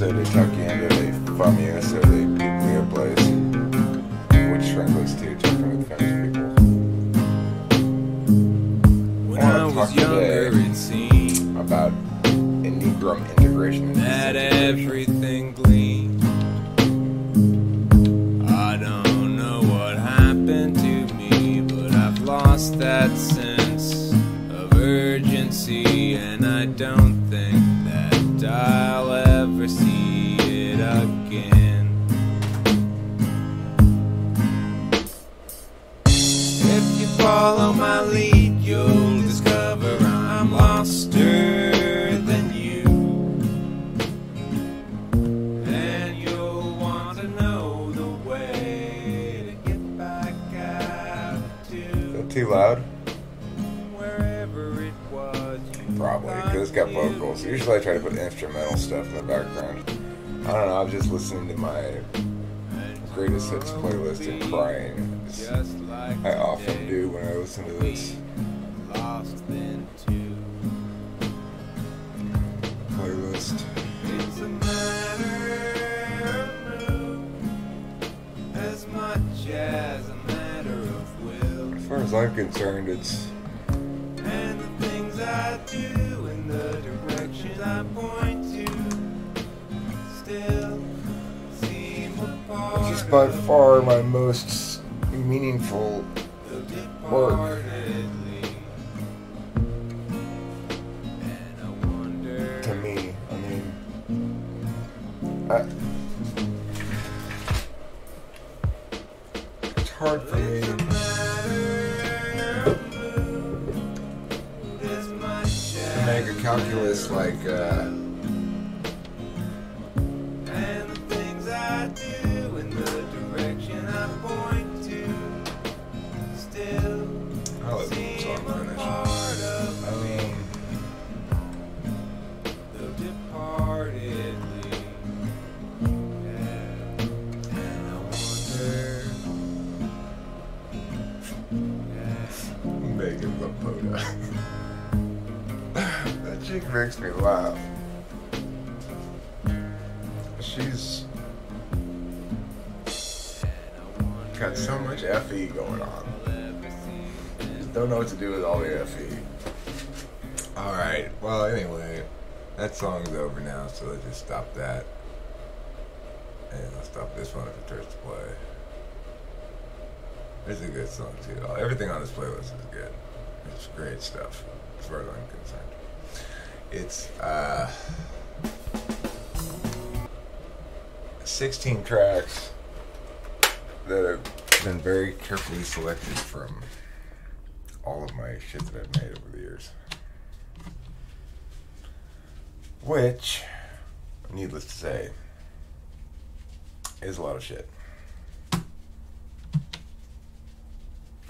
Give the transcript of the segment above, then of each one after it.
esto de taquiendo de familias or the nuclear place, which translates to talking with famous people. When I was younger, it seemed about Enneagram integration that everything gleamed. I don't know what happened to me, but I've lost that sense of urgency, and I don't think that I'll ever see it again. If you follow my lead, you'll discover I'm loster than you, and you'll want to know the way to get back out to. Is that too loud? Wherever it was. Probably, because it's got vocals. Usually I try to put instrumental stuff in the background. I don't know, I'm just listening to my greatest hits playlist and crying. As I often do when I listen to this playlist. It's a matter of mood, as much as a matter of will. As far as I'm concerned, it's And the things I do and the directions I point to still seem a part just by far my most meaningful work. To me, I mean, it's hard for me to make a calculus like And the things I do and the direction I point to still I'll let the seem song a finish. part of I mean, the departed league. And I wonder. Megan Lapoda. That chick makes me laugh. She's got so much FE going on. Just don't know what to do with all the FE. Alright, well anyway, that song's over now, so let's just stop that. And I'll stop this one if it starts to play. It's a good song too. Everything on this playlist is good. It's great stuff, as far as I'm concerned. It's 16 tracks that have been very carefully selected from all of my shit that I've made over the years. Which, needless to say, is a lot of shit.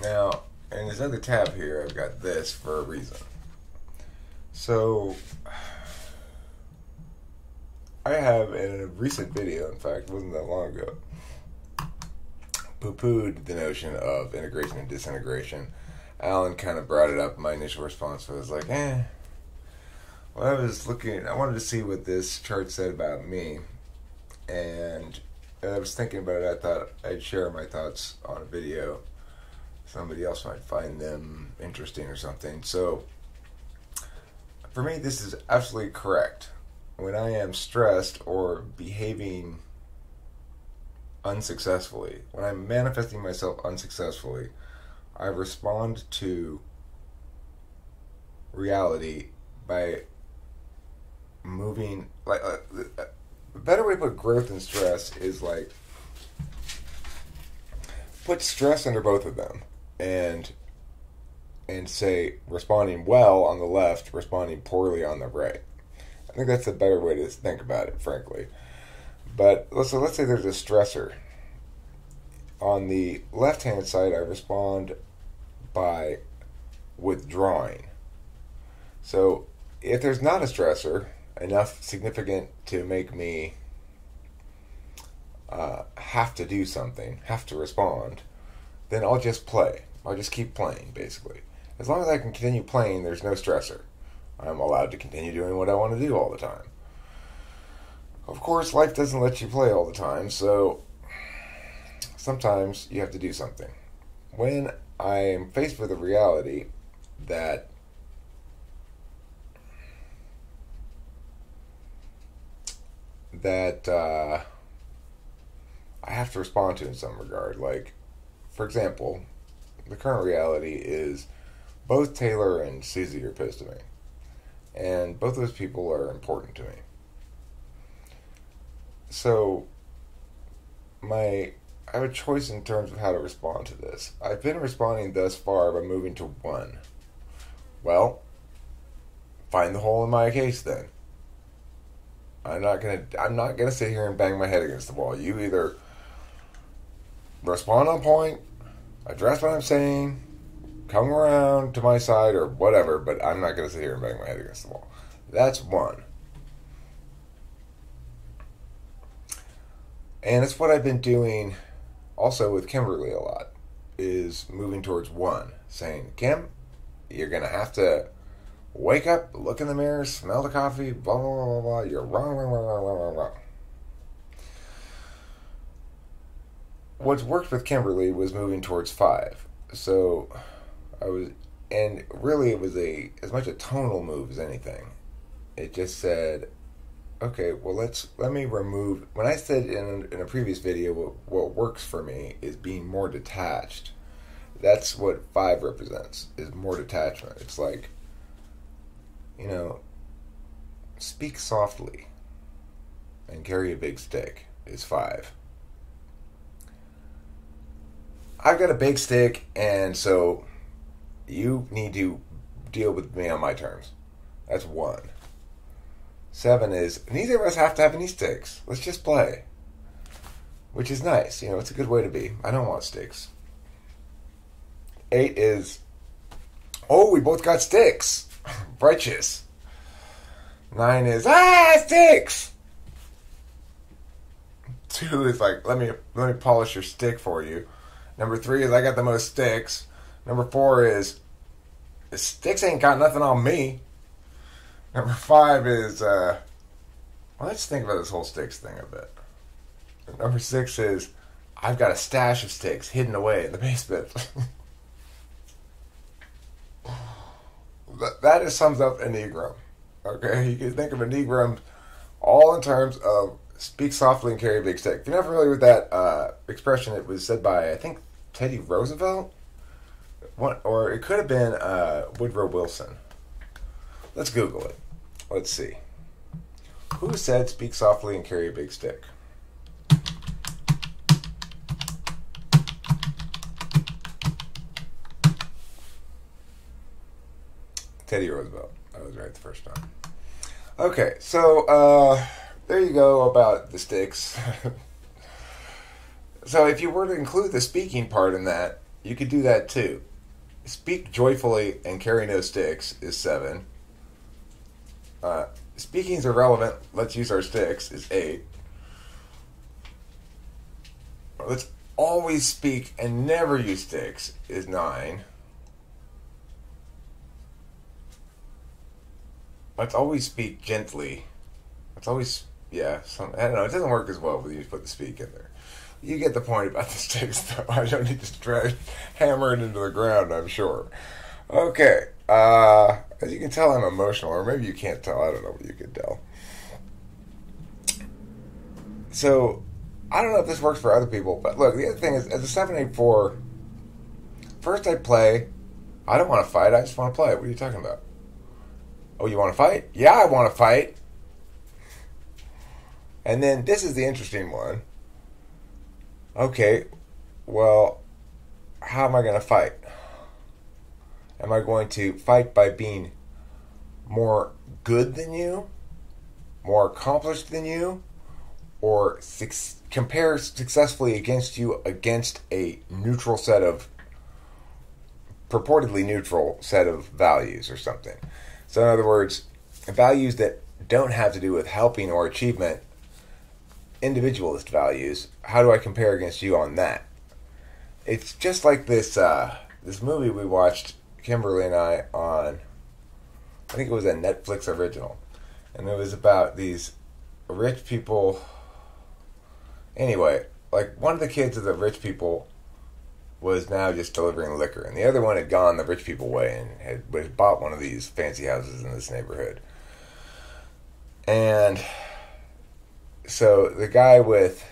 Now, in this other tab here, I've got this for a reason. So, I have in a recent video, in fact, it wasn't that long ago, poo-pooed the notion of integration and disintegration. Alan kind of brought it up. My initial response was like, Well, I was looking, I wanted to see what this chart said about me. And I was thinking about it. I thought I'd share my thoughts on a video. Somebody else might find them interesting or something. So, for me, this is absolutely correct. When I am stressed or behaving unsuccessfully, when I'm manifesting myself unsuccessfully, I respond to reality by moving, like, a better way to put growth and stress is like, put stress under both of them, and say responding well on the left, responding poorly on the right. I think that's a better way to think about it, frankly. But let's say there's a stressor. On the left-hand side, I respond by withdrawing. So if there's not a stressor, enough significant to make me have to do something, have to respond, then I'll just play. I'll just keep playing, basically. As long as I can continue playing, there's no stressor. I'm allowed to continue doing what I want to do all the time. Of course, life doesn't let you play all the time, so sometimes you have to do something. When I am faced with a reality that I have to respond to in some regard. Like, for example, the current reality is both Taylor and Susie are pissed at me. And both those people are important to me. So, I have a choice in terms of how to respond to this. I've been responding thus far by moving to 1. Well, find the hole in my case then. I'm not gonna sit here and bang my head against the wall. You either respond on point, address what I'm saying, come around to my side or whatever, but I'm not gonna sit here and bang my head against the wall. That's 1. And it's what I've been doing also with Kimberly a lot, is moving towards 1, saying, Kim, you're gonna have to wake up, look in the mirror, smell the coffee, blah, blah, blah, blah, blah. You're wrong, wrong, wrong, wrong, wrong, wrong. What's worked with Kimberly was moving towards 5. So and really it was as much a tonal move as anything. It just said, okay, well let me remove, when I said in a previous video, what works for me is being more detached. That's what 5 represents, is more detachment. It's like, speak softly and carry a big stick is 5. I've got a big stick, and so you need to deal with me on my terms. That's 1. 7 is, neither of us have to have any sticks. Let's just play. Which is nice. It's a good way to be. I don't want sticks. 8 is, oh, we both got sticks. Righteous. 9 is, sticks. 2 is like, let me polish your stick for you. Number 3 is, I got the most sticks. Number 4 is, sticks ain't got nothing on me. Number 5 is, let's think about this whole sticks thing a bit. Number 6 is, I've got a stash of sticks hidden away in the basement. That sums up Enneagram. Okay, you can think of Enneagram all in terms of speak softly and carry a big stick. If you're not familiar with that expression, it was said by, I think, Teddy Roosevelt? Or it could have been Woodrow Wilson. Let's Google it. Let's see. Who said speak softly and carry a big stick? Teddy Roosevelt. I was right the first time. Okay, so there you go about the sticks. So if you were to include the speaking part in that, you could do that too. Speak joyfully and carry no sticks is 7. Speaking is irrelevant, let's use our sticks is 8. Let's always speak and never use sticks is 9. Let's always speak gently. Let's always, I don't know, it doesn't work as well when you put the speak in there. You get the point about the sticks, though. I don't need to hammer it into the ground, I'm sure. Okay, as you can tell, I'm emotional, or maybe you can't tell, I don't know, but you can tell. So, I don't know if this works for other people, but look, the other thing is, as a 784, first I play, I don't want to fight, I just want to play. What are you talking about? Oh, you want to fight? Yeah, I want to fight. And then, this is the interesting one. Okay, well, how am I going to fight? Am I going to fight by being more good than you? More accomplished than you? Or compare successfully against you against a neutral set of, purportedly neutral set of values or something? So in other words, values that don't have to do with helping or achievement, individualist values, how do I compare against you on that? It's just like this movie we watched, Kimberly and I, on, I think it was a Netflix original, and it was about these rich people. Anyway, like one of the kids of the rich people was now just delivering liquor, and the other one had gone the rich people way and had bought one of these fancy houses in this neighborhood. And so the guy with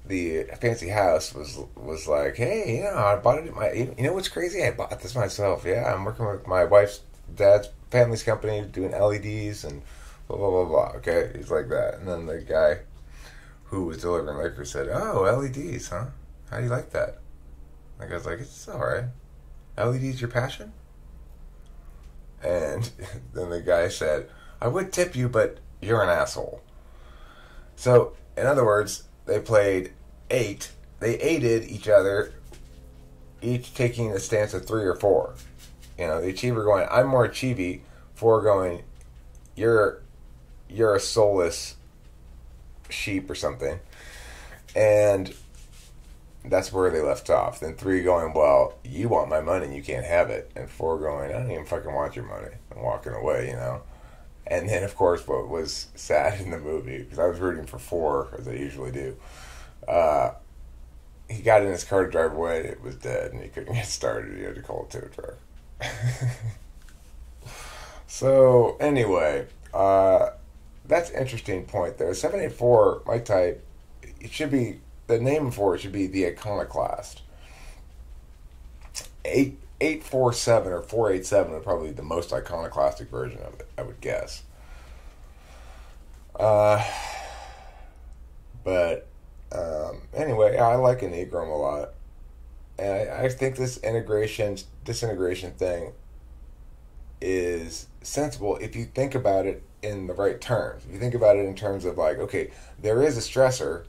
the fancy house was like, "Hey, I bought it. What's crazy? I bought this myself. Yeah, I'm working with my wife's dad's family's company doing LEDs and blah blah blah blah." Okay, he's like that, and then the guy who was delivering liquor said, "Oh, LEDs, huh? How do you like that?" The guy's like, "It's all right. LEDs your passion?" And then the guy said, "I would tip you, but you're an asshole." So, in other words, they played 8. They aided each other, each taking a stance of 3 or 4. The achiever going, "I'm more achievy," 4 going, you're a soulless sheep or something. And that's where they left off. Then 3 going, "Well, you want my money and you can't have it." And 4 going, "I don't even fucking want your money," and walking away, And then, of course, what was sad in the movie, because I was rooting for 4, as I usually do, he got in his car to drive away, and it was dead, and he couldn't get started. He had to call a tow truck. So, anyway, that's an interesting point, though. 784, my type, it should be, the name for it should be the iconoclast. 847 or 487 are probably the most iconoclastic version of it, I would guess. But anyway, I like Enneagram a lot. And I think this disintegration thing is sensible if you think about it in the right terms. If you think about it in terms of like, okay, there is a stressor.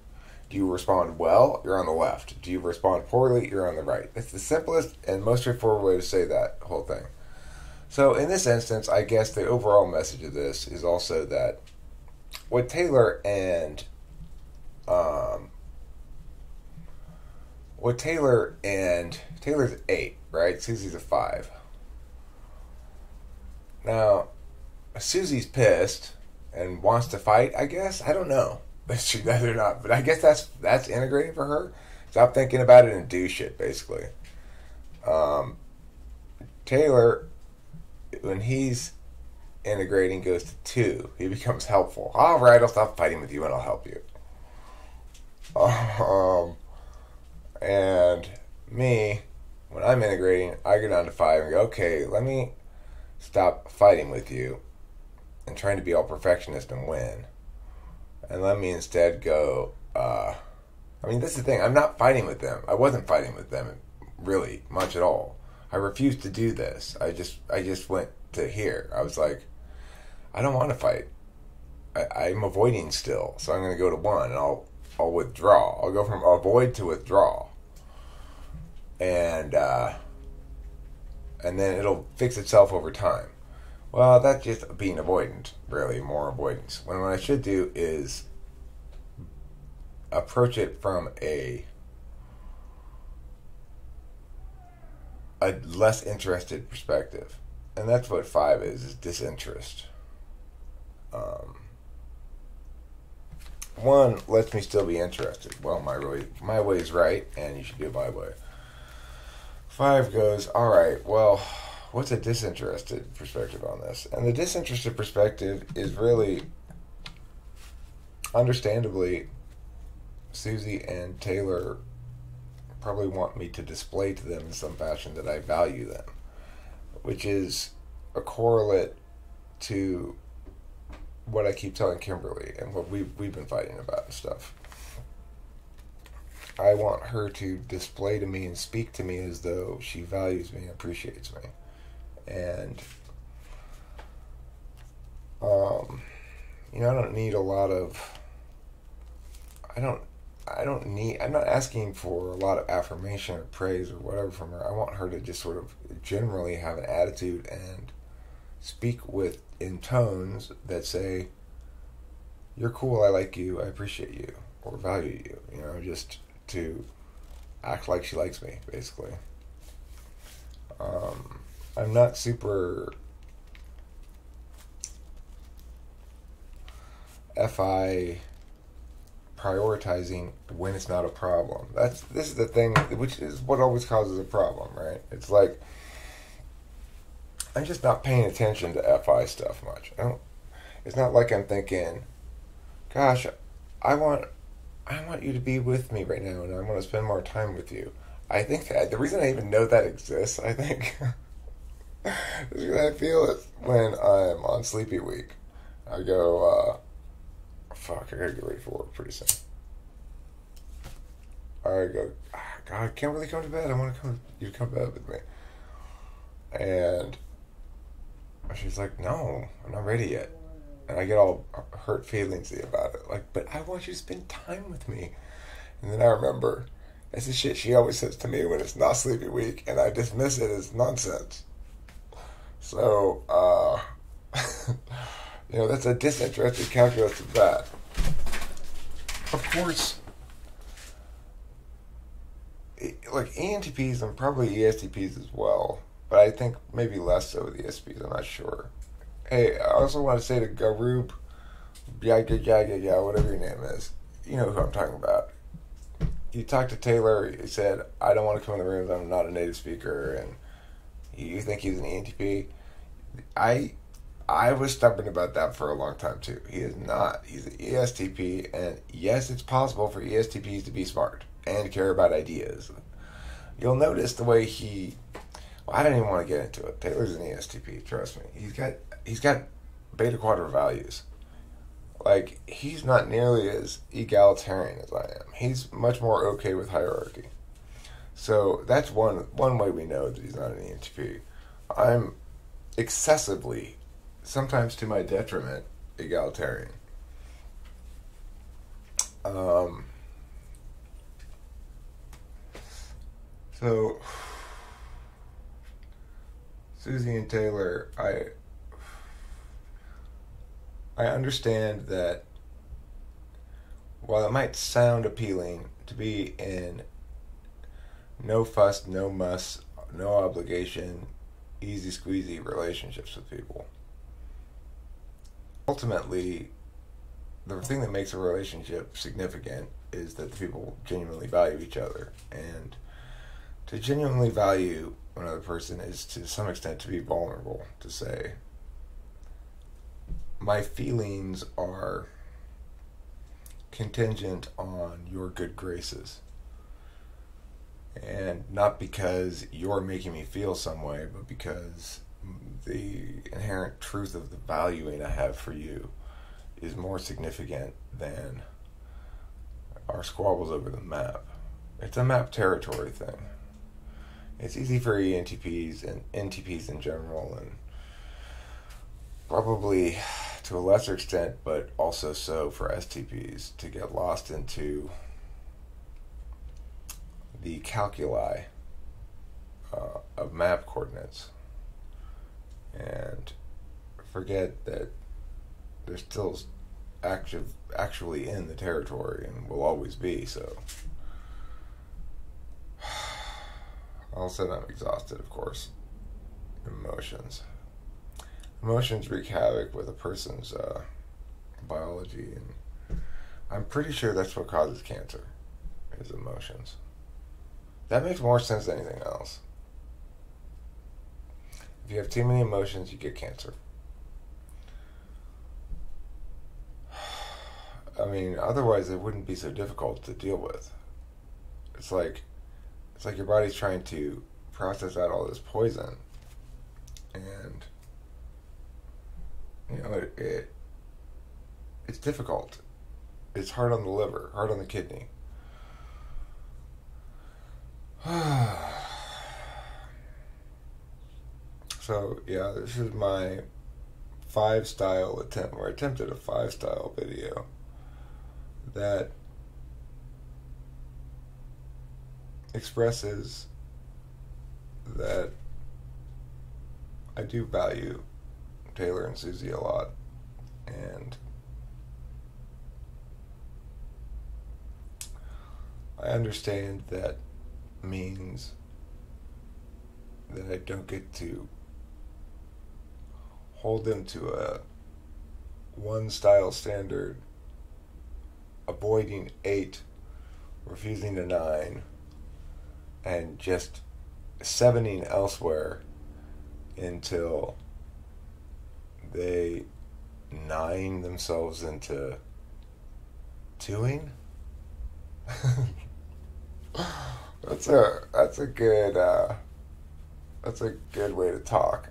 Do you respond well? You're on the left. Do you respond poorly? You're on the right. It's the simplest and most straightforward way to say that whole thing. So in this instance, I guess the overall message of this is also that what Taylor's 8, right? Susie's a 5. Now, Susie's pissed and wants to fight, I guess. I don't know. She does or not, but I guess that's integrating for her. Stop thinking about it and do shit, basically. Taylor, when he's integrating, goes to 2. He becomes helpful. All right, I'll stop fighting with you and I'll help you. And me, when I'm integrating, I go down to 5 and go, okay, let me stop fighting with you and trying to be all perfectionist and win. And let me instead go, this is the thing. I'm not fighting with them. I wasn't fighting with them really much at all. I refused to do this. I just went to here. I was like, I don't want to fight. I'm avoiding still. So I'm going to go to 1 and I'll withdraw. I'll go from avoid to withdraw. And then it'll fix itself over time. Well, that's just being avoidant, really, more avoidance. When what I should do is approach it from a less interested perspective. And that's what 5 is disinterest. 1 lets me still be interested. Well, my way is right, and you should do it my way. 5 goes, all right, well, what's a disinterested perspective on this? And the disinterested perspective is really, understandably, Susie and Taylor probably want me to display to them in some fashion that I value them, which is a correlate to what I keep telling Kimberly and what we've been fighting about and stuff. I want her to display to me and speak to me as though she values me and appreciates me. And I don't need a lot of I'm not asking for a lot of affirmation or praise or whatever from her. I want her to just sort of generally have an attitude and speak in tones that say, you're cool, I like you, I appreciate you, or value you, just to act like she likes me, basically. I'm not super FI prioritizing when it's not a problem. This is the thing, which is what always causes a problem, right? It's like I'm just not paying attention to FI stuff much. It's not like I'm thinking, gosh, I want you to be with me right now, and I want to spend more time with you. I think that the reason I even know that exists, I think, is because I feel it when I'm on sleepy week. I go, fuck, I gotta get ready for work pretty soon. I go, God, I can't really come to bed. I want you to come to bed with me. And she's like, no, I'm not ready yet. And I get all hurt feelingsy about it. Like, but I want you to spend time with me. And then I remember, that's the shit she always says to me when it's not sleepy week, and I dismiss it as nonsense. So, that's a disinterested calculus of that. Of course, like ENTPs and probably ESTPs as well, but I think maybe less so with ESTPs, I'm not sure. Hey, I also want to say to Garub, whatever your name is, you know who I'm talking about. You talked to Taylor, he said, I don't want to come in the rooms, I'm not a native speaker, and you think he's an ENTP? I was stubborn about that for a long time too. He is not. He's an ESTP, and yes, it's possible for ESTPs to be smart and care about ideas. You'll notice the way I don't even want to get into it. Taylor's an ESTP, trust me. He's got beta quadra values. Like, he's not nearly as egalitarian as I am. He's much more okay with hierarchy. So that's one way we know that he's not an ENTP. I'm excessively, sometimes to my detriment, egalitarian. So Susie and Taylor, I understand that while it might sound appealing to be in no fuss, no muss, no obligation, easy squeezy relationships with people, ultimately the thing that makes a relationship significant is that the people genuinely value each other. And to genuinely value another person is to some extent to be vulnerable, to say, my feelings are contingent on your good graces. And not because you're making me feel some way, but because the inherent truth of the valuing I have for you is more significant than our squabbles over the map. It's a map territory thing. It's easy for ENTPs and NTPs in general, and probably to a lesser extent, but also so for STPs, to get lost into the calculi of map coordinates and forget that they're still actually in the territory and will always be. So also, I'm exhausted, of course. Emotions wreak havoc with a person's biology, and I'm pretty sure that's what causes cancer, is emotions. That makes more sense than anything else. If you have too many emotions, you get cancer. I mean, otherwise it wouldn't be so difficult to deal with. It's like your body's trying to process out all this poison, and it's difficult. It's hard on the liver, hard on the kidney. So yeah, this is my 5-style attempt, or attempted a 5-style video that expresses that I do value Taylor and Susie a lot, and I understand that means that I don't get to hold them to a one style standard avoiding 8, refusing to 9, and just 7ing elsewhere until they 9 themselves into 2ing. That's a good way to talk.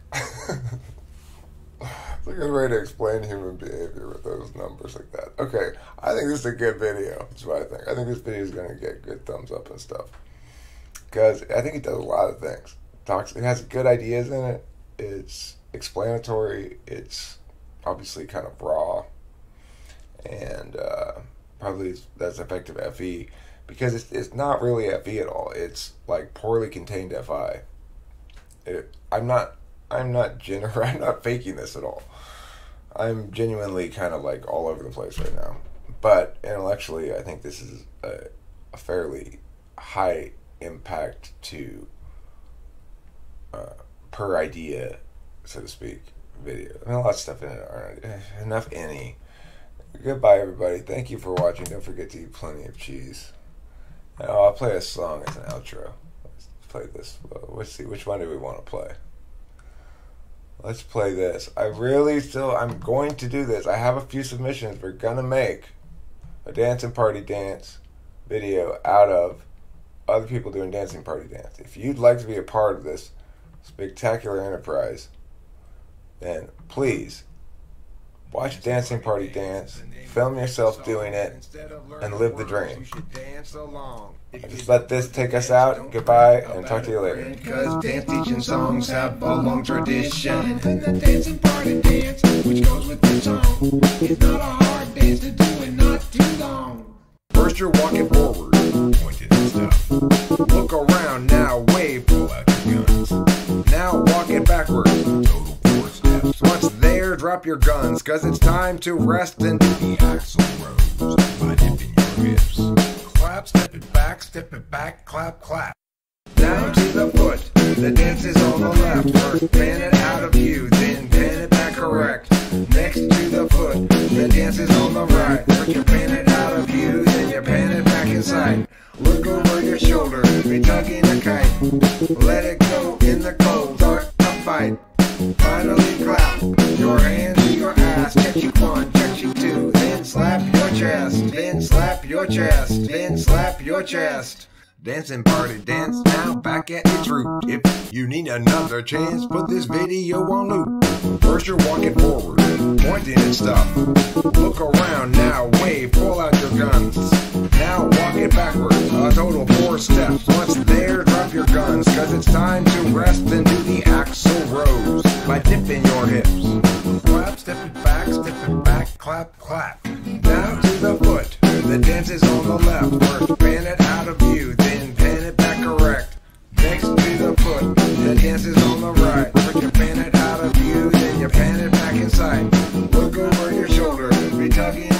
It's a good way to explain human behavior with those numbers like that. Okay, I think this is a good video. That's what I think. I think this video is going to get good thumbs up and stuff. Because I think it does a lot of things. It has good ideas in it. It's explanatory. It's obviously kind of raw. And probably that's effective FE. Because it's not really FE at all. It's like poorly contained FI. I'm not faking this at all. I'm genuinely kind of like all over the place right now. But intellectually, I think this is a fairly high impact to per idea, so to speak, video. I mean, a lot of stuff in it aren't enough. Any. Goodbye, everybody. Thank you for watching. Don't forget to eat plenty of cheese. Oh, I'll play a song as an outro. Let's play this. Let's see, which one do we want to play? Let's play this. I'm going to do this. I have a few submissions. We're going to make a dancing party dance video out of other people doing dancing party dance. If you'd like to be a part of this spectacular enterprise, then please watch Dancing Party Dance, film yourself doing it, and live the dream. Just let this take us out. Goodbye, and talk to you later. Because dance teaching songs have a long tradition. And the dancing party dance, which goes with the song, is not a hard dance to do and not too long. First you're walking forward, pointed and stuff. Look around now, wave, pull out your guns. Now walking backwards, total 4 steps. Once there, drop your guns, cause it's time to rest and do the axle rose by dipping your hips. Clap, step it back, clap, clap. Down to the foot, the dance is on the left. First pan it out of view, then pan it back correct. Next to the foot, the dance is on the right. First you pan it out of view, then you pan it back inside. Look over your shoulder, be tugging a kite. Let it go in the cold, start a fight. Finally clap your hands to your ass. Check you 1, check you 2, then slap your chest. Then slap your chest, then slap your chest. Dancing party dance, now back at its root. If you need another chance, put this video on loop. First you're walking forward, pointing and stuff. Look around now, wave, pull out your guns. Now walking backwards, a total 4 steps. Once there, drop your guns, cause it's time to rest and do the axle rose by dipping your hips. Clap, step it back, clap, clap. Down to the foot, the dance is on the left. First pan it out of view, then pan it back correct. Next to the foot, the dance is on the right. First you pan it out of view, then you pan it back inside. Look over your shoulder, be tugging